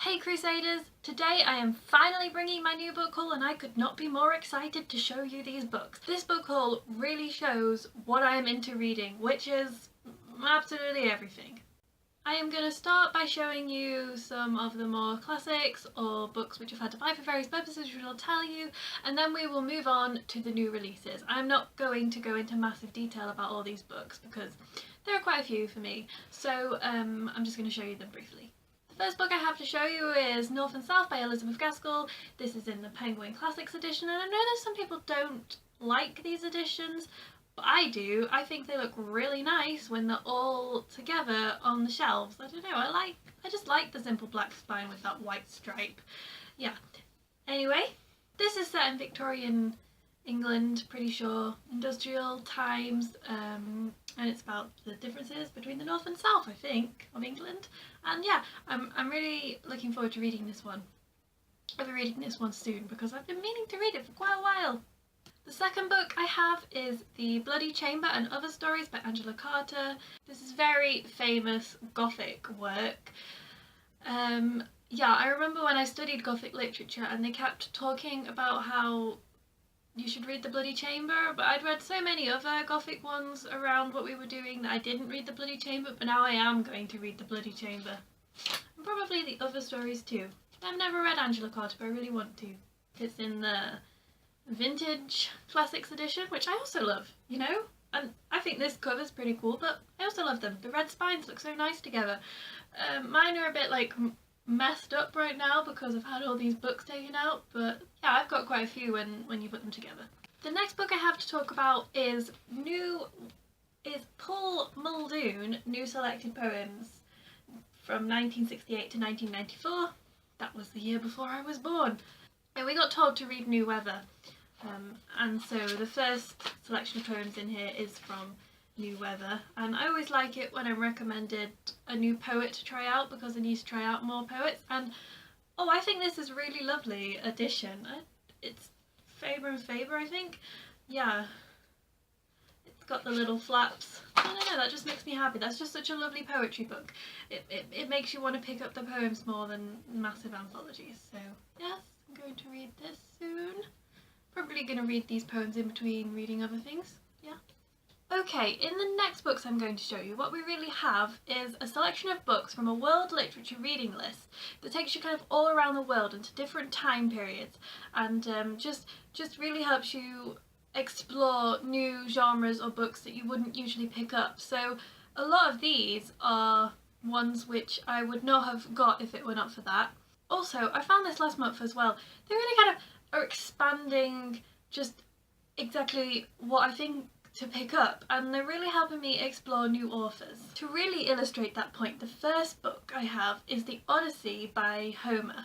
Hey Crusaders! Today I am finally bringing my new book haul and I could not be more excited to show you these books. This book haul really shows what I am into reading, which is absolutely everything. I am going to start by showing you some of the more classics or books which I've had to buy for various purposes, which I'll tell you, and then we will move on to the new releases. I'm not going to go into massive detail about all these books because there are quite a few for me, so I'm just going to show you them briefly. The first book I have to show you is North and South by Elizabeth Gaskell. This is in the Penguin Classics edition, and I know that some people don't like these editions, but I do. I think they look really nice when they're all together on the shelves. I don't know, I just like the simple black spine with that white stripe. Yeah. Anyway, this is set in Victorian England, pretty sure, industrial times, and it's about the differences between the North and South, I think, of England. And yeah, I'm really looking forward to reading this one. I'll be reading this one soon because I've been meaning to read it for quite a while. The second book I have is The Bloody Chamber and Other Stories by Angela Carter. This is very famous Gothic work. Yeah, I remember when I studied Gothic literature and they kept talking about how you should read The Bloody Chamber, but I'd read so many other Gothic ones around what we were doing that I didn't read The Bloody Chamber, but now I am going to read The Bloody Chamber. And probably the other stories too. I've never read Angela Carter, but I really want to. It's in the Vintage Classics edition, which I also love, you know? And I think this cover's pretty cool, but I also love them. The red spines look so nice together. Mine are a bit like messed up right now because I've had all these books taken out, but yeah, I've got quite a few when you put them together. The next book I have to talk about is Paul Muldoon, New Selected Poems from 1968 to 1994. That was the year before I was born. And we got told to read New Weather, and so the first selection of poems in here is from New Weather, and I always like it when I'm recommended a new poet to try out because I need to try out more poets. And oh, I think this is a really lovely addition. It's Faber and Faber, I think. Yeah, it's got the little flaps. I don't know, that just makes me happy. That's just such a lovely poetry book. It makes you want to pick up the poems more than massive anthologies. So yes, I'm going to read this soon. Probably going to read these poems in between reading other things. Yeah. Okay, in the next books I'm going to show you, what we really have is a selection of books from a world literature reading list that takes you kind of all around the world into different time periods, and just really helps you explore new genres or books that you wouldn't usually pick up. So a lot of these are ones which I would not have got if it were not for that. Also, I found this last month as well. They really kind of are expanding just exactly what I think to pick up, and they're really helping me explore new authors. To really illustrate that point, the first book I have is the Odyssey by Homer.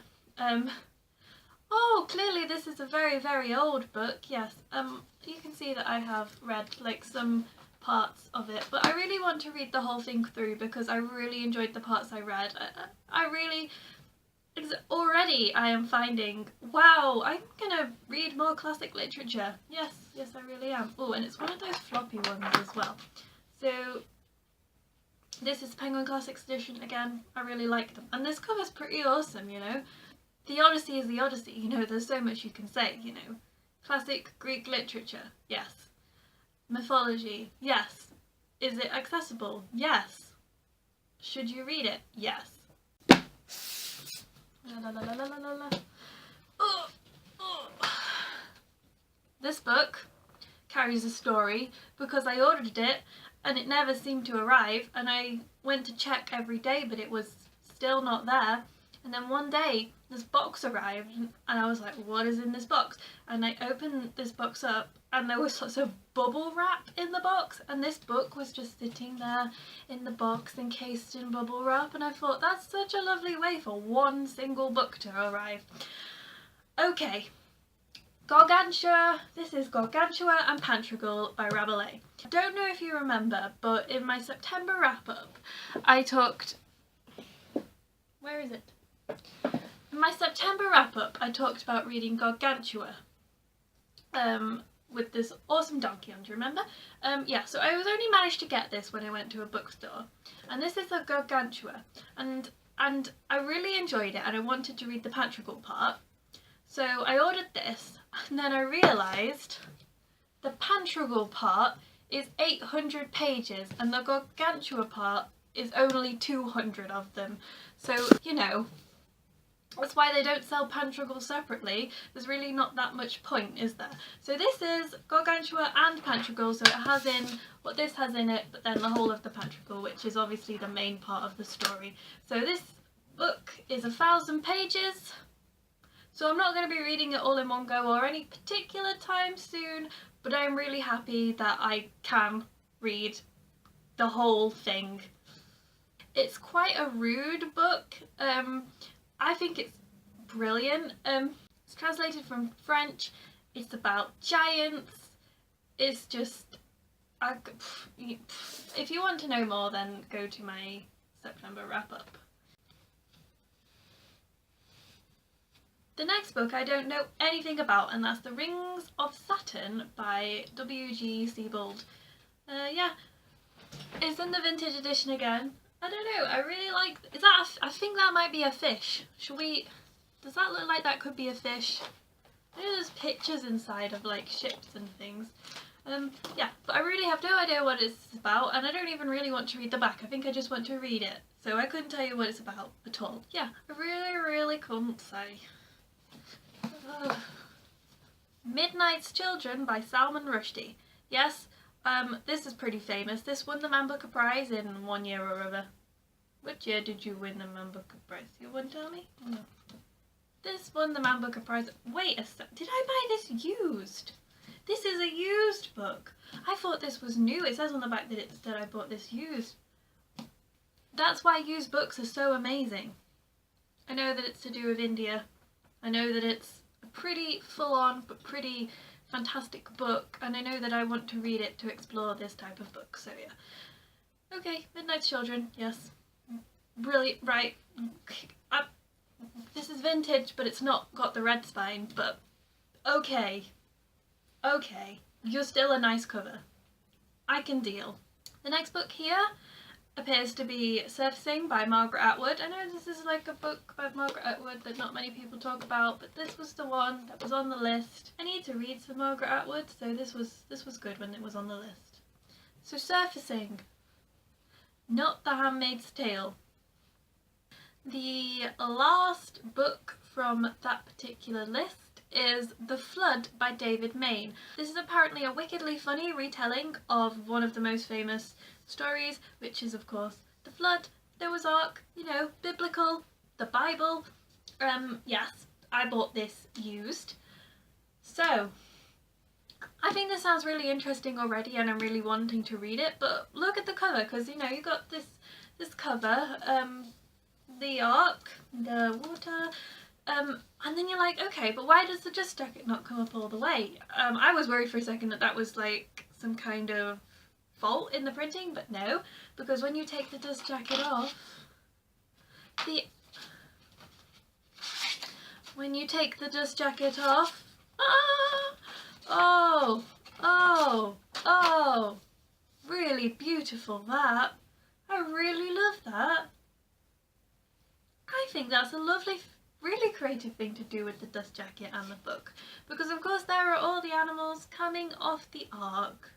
Oh, clearly this is a very, very old book, yes. You can see that I have read like some parts of it, but I really want to read the whole thing through because I really enjoyed the parts I read. Already I am finding, wow, I'm gonna read more classic literature. Yes, I really am. Oh, and it's one of those floppy ones as well. So this is Penguin Classics edition again. I really like them, and this cover's pretty awesome, you know. The Odyssey is the Odyssey, you know, there's so much you can say, you know. Classic Greek literature, yes. Mythology, yes. Is it accessible? Yes. Should you read it? Yes. La, la, la, la, la, la. Oh, oh. This book carries a story because I ordered it and it never seemed to arrive, and I went to check every day but it was still not there, and then one day this box arrived and I was like, what is in this box? And I opened this box up and there was lots of bubble wrap in the box, and this book was just sitting there in the box encased in bubble wrap, and I thought that's such a lovely way for one single book to arrive. Okay, Gargantua. This is Gargantua and Pantagruel by Rabelais. I don't know if you remember, but in my September wrap-up I talked... Where is it? In my September wrap-up I talked about reading Gargantua. With this awesome donkey on, do you remember? Yeah, so I was only managed to get this when I went to a bookstore, and this is a Gargantua, and and I really enjoyed it and I wanted to read the Patrigal part. So I ordered this and then I realised the Patrigal part is 800 pages and the Gargantua part is only 200 of them. So, you know, that's why they don't sell Patrigal separately. There's really not that much point, is there? So this is Gargantua and Patrigal, so it has in what this has in it, but then the whole of the Patrigal, which is obviously the main part of the story. So this book is 1,000 pages, so I'm not going to be reading it all in one go or any particular time soon, but I'm really happy that I can read the whole thing. It's quite a rude book. I think it's brilliant. It's translated from French. It's about giants. It's just, if you want to know more, then go to my September wrap up. The next book I don't know anything about, and that's The Rings of Saturn by W.G. Sebald. Yeah, it's in the vintage edition again. I don't know, I really like, I think that might be a fish. Does that look like that could be a fish? I know there's pictures inside of like ships and things. Yeah, but I really have no idea what it's about, and I don't even really want to read the back. I think I just want to read it. So I couldn't tell you what it's about at all. Yeah, I really couldn't say. Midnight's Children by Salman Rushdie. Yes, this is pretty famous. This won the Man Booker Prize in one year or other. Which year did you win the Man Booker Prize? You wouldn't tell me? No. This won the Man Booker Prize. Wait a sec. Did I buy this used? This is a used book. I thought this was new. It says on the back that I bought this used. That's why used books are so amazing. I know that it's to do with India. I know that it's a pretty full-on but pretty fantastic book, and I know that I want to read it to explore this type of book, so yeah. Okay, Midnight's Children, yes. Really, right. This is vintage, but it's not got the red spine, but okay. Okay, you're still a nice cover. I can deal. The next book here appears to be Surfacing by Margaret Atwood. I know this is like a book about Margaret Atwood that not many people talk about, but this was the one that was on the list. I need to read some Margaret Atwood, so this was good when it was on the list. So Surfacing, not The Handmaid's Tale. The last book from that particular list is The Flood by David Main. This is apparently a wickedly funny retelling of one of the most famous stories, which is of course the flood, Noah's Ark, you know, biblical, the Bible. Yes, I bought this used. So I think this sounds really interesting already and I'm really wanting to read it, but look at the cover, because you know, you got this cover, the ark, the water, and then you're like, okay, but why does the dust jacket not come up all the way? I was worried for a second that was like some kind of fault in the printing, but no, because when you take the dust jacket off, oh, really beautiful that. I really love that. I think that's a lovely, really creative thing to do with the dust jacket and the book, because of course there are all the animals coming off the ark.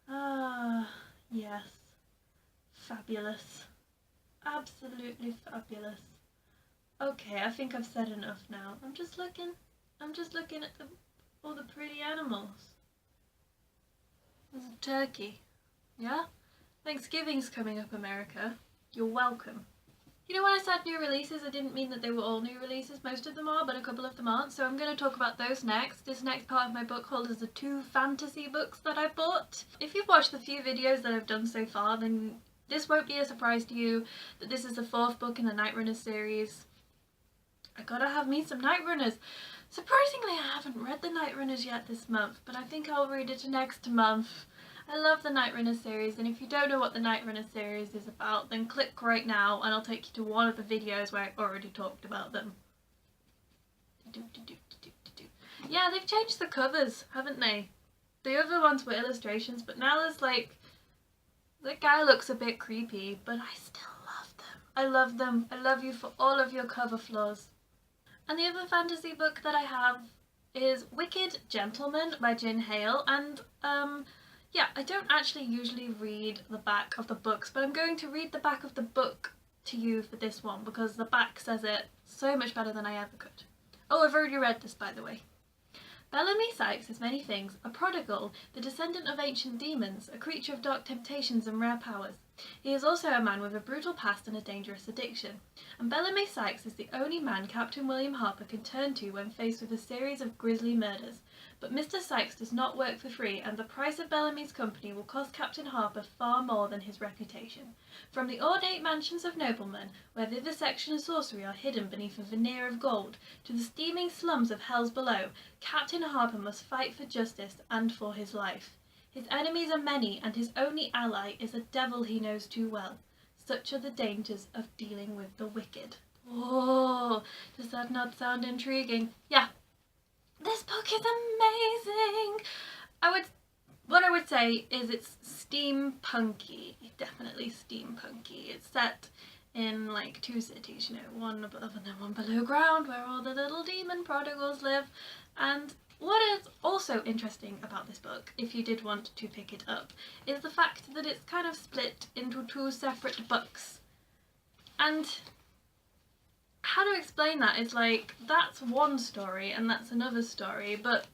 Ah, yes. Fabulous. Absolutely fabulous. Okay, I think I've said enough now. I'm just looking at all the pretty animals. There's a turkey. Yeah? Thanksgiving's coming up, America. You're welcome. You know, when I said new releases, I didn't mean that they were all new releases. Most of them are, but a couple of them aren't. So I'm going to talk about those next. This next part of my book haul is the 2 fantasy books that I bought. If you've watched the few videos that I've done so far, then this won't be a surprise to you that this is the 4th book in the Nightrunner series. I gotta have me some Nightrunners. Surprisingly, I haven't read the Nightrunners yet this month, but I think I'll read it next month. I love the Nightrunner series, and if you don't know what the Nightrunner series is about, then click right now and I'll take you to one of the videos where I already talked about them. Yeah, they've changed the covers, haven't they? The other ones were illustrations, but now there's like, that guy looks a bit creepy, but I still love them. I love them. I love you for all of your cover flaws. And the other fantasy book that I have is Wicked Gentleman by Jin Hale, and yeah, I don't actually usually read the back of the books, but I'm going to read the back of the book to you for this one because the back says it so much better than I ever could. Oh, I've already read this, by the way. Bellamy Sykes is many things: a prodigal, the descendant of ancient demons, a creature of dark temptations and rare powers. He is also a man with a brutal past and a dangerous addiction. And Bellamy Sykes is the only man Captain William Harper can turn to when faced with a series of grisly murders. But Mr. Sykes does not work for free, and the price of Bellamy's company will cost Captain Harper far more than his reputation. From the ornate mansions of noblemen, where vivisection and sorcery are hidden beneath a veneer of gold, to the steaming slums of hells below, Captain Harper must fight for justice and for his life. His enemies are many, and his only ally is a devil he knows too well. Such are the dangers of dealing with the wicked. Oh, does that not sound intriguing? Yeah. This book is amazing! What I would say is it's steampunky. Definitely steampunky. It's set in like 2 cities, you know, one above and then one below ground, where all the little demon prodigals live. And what is also interesting about this book, if you did want to pick it up, is the fact that it's kind of split into 2 separate books. And how to explain that is like, that's one story and that's another story, but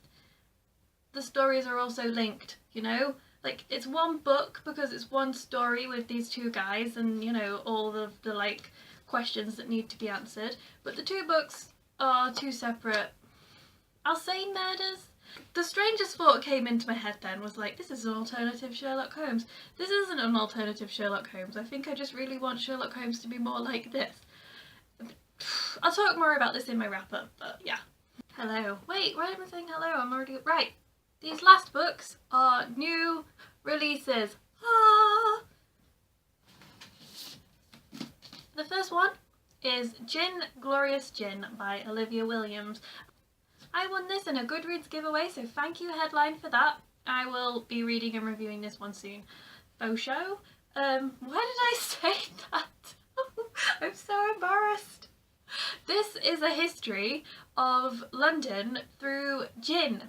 the stories are also linked, you know? Like, it's one book because it's one story with these 2 guys and, you know, all the like questions that need to be answered, but the 2 books are 2 separate, I'll say, murders. The strangest thought came into my head then was like, this is an alternative Sherlock Holmes. This isn't an alternative Sherlock Holmes. I think I just really want Sherlock Holmes to be more like this. I'll talk more about this in my wrap up, but yeah. Hello. Wait, why am I saying hello? I'm already... Right. These last books are new releases. Ah! The first one is Gin, Glorious Gin by Olivia Williams. I won this in a Goodreads giveaway, so thank you, Headline, for that. I will be reading and reviewing this one soon. Faux show? Why did I say that? I'm so embarrassed. This is a history of London through gin.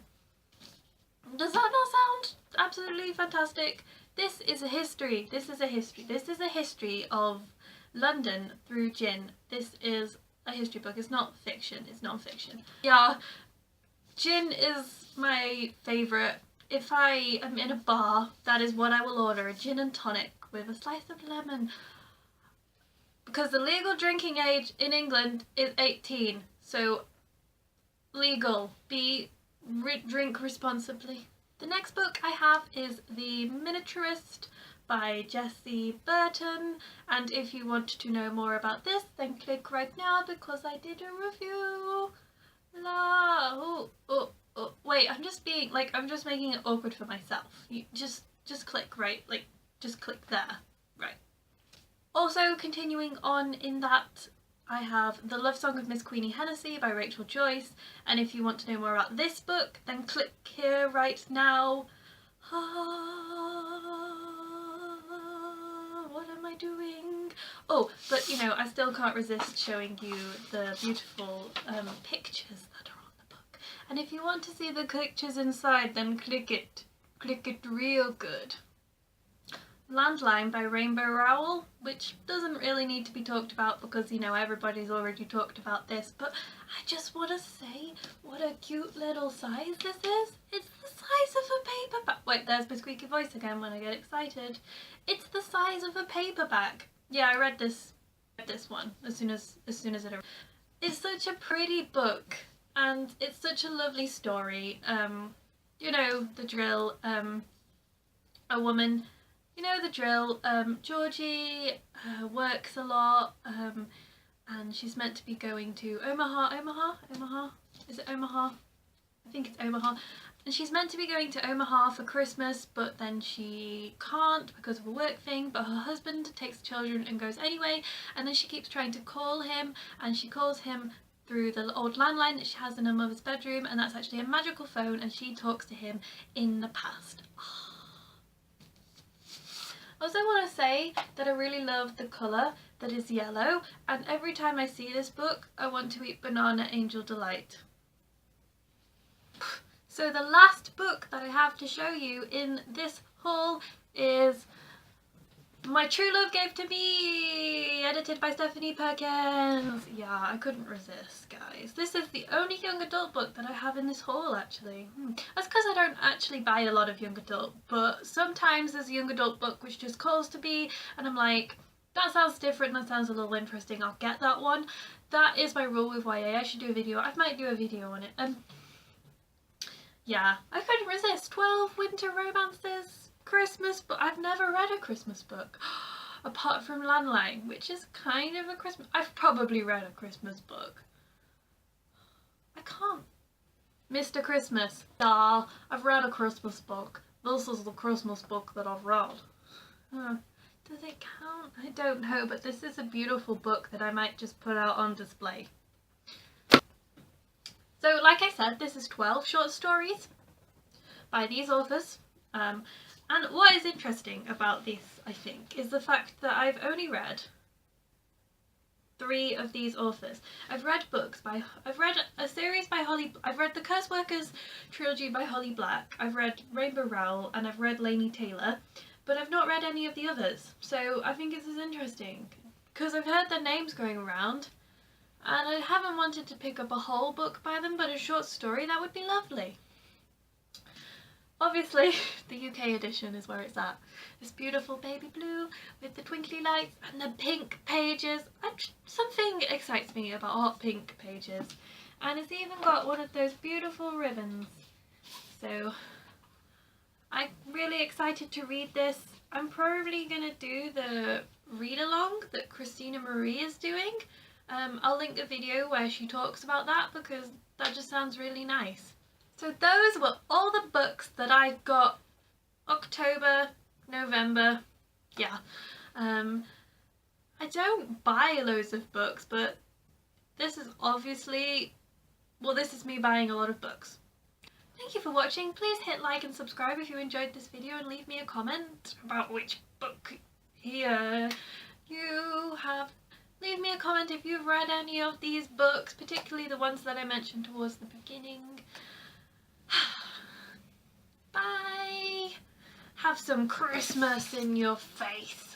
Does that not sound absolutely fantastic? This is a history. This is a history. This is a history of London through gin. This is a history book. It's not fiction. It's non-fiction. Yeah, gin is my favourite. If I am in a bar, that is what I will order. A gin and tonic with a slice of lemon. Because the legal drinking age in England is 18, so legal. Drink responsibly. The next book I have is The Miniaturist by Jessie Burton, and if you want to know more about this, then click right now because I did a review. Wait, I'm just making it awkward for myself. You just click, right? Like, just click there. Right. Also, continuing on in that, I have The Love Song of Miss Queenie Hennessy by Rachel Joyce, and if you want to know more about this book, then click here right now. What am I doing? Oh, but you know, I still can't resist showing you the beautiful pictures that are on the book. And if you want to see the pictures inside, then click it. Click it real good. Landline by Rainbow Rowell, which doesn't really need to be talked about because, you know, everybody's already talked about this, but I just want to say what a cute little size this is. It's the size of a paperback. Wait, there's my squeaky voice again when I get excited. It's the size of a paperback. Yeah, I read this one as soon as it arrived. It's such a pretty book and it's such a lovely story. You know the drill. A woman. You know the drill. Georgie works a lot, and she's meant to be going to Omaha? Is it Omaha? I think it's Omaha. And she's meant to be going to Omaha for Christmas, but then she can't because of a work thing, but her husband takes the children and goes anyway, and then she keeps trying to call him, and she calls him through the old landline that she has in her mother's bedroom, and that's actually a magical phone, and she talks to him in the past. I also want to say that I really love the colour that is yellow, and every time I see this book I want to eat Banana Angel Delight. So the last book that I have to show you in this haul is My True Love Gave to Me, edited by Stephanie Perkins. Yeah, I couldn't resist, guys. This is the only young adult book that I have in this haul, actually. That's because I don't actually buy a lot of young adult, but sometimes there's a young adult book which just calls to me, and I'm like, that sounds different, that sounds a little interesting, I'll get that one. That is my rule with YA. I should do a video. I might do a video on it. Yeah, I couldn't resist. 12 winter romances, Christmas, but I've never read a Christmas book apart from Landline, which is kind of a Christmas. I've probably read a Christmas book. I can't. Mr. Christmas. Yeah, I've read a Christmas book. This is the Christmas book that I've read. Does it count? I don't know, but this is a beautiful book that I might just put out on display. So, like I said, this is 12 short stories by these authors. And what is interesting about this, I think, is the fact that I've only read 3 of these authors. I've read a series by I've read the Curse Workers trilogy by Holly Black, I've read Rainbow Rowell, and I've read Laini Taylor, but I've not read any of the others. So I think this is interesting, because I've heard their names going around, and I haven't wanted to pick up a whole book by them, but a short story, that would be lovely. Obviously, the UK edition is where it's at. This beautiful baby blue with the twinkly lights and the pink pages. Something excites me about hot pink pages. And it's even got one of those beautiful ribbons. So, I'm really excited to read this. I'm probably going to do the read-along that Christina Marie is doing. I'll link a video where she talks about that, because that just sounds really nice. So those were all the books that I got October, November, yeah. I don't buy loads of books, but this is obviously, well, this is me buying a lot of books. Thank you for watching. Please hit like and subscribe if you enjoyed this video, and leave me a comment about which book here you have. Leave me a comment if you've read any of these books, particularly the ones that I mentioned towards the beginning. Bye! Have some Christmas in your face.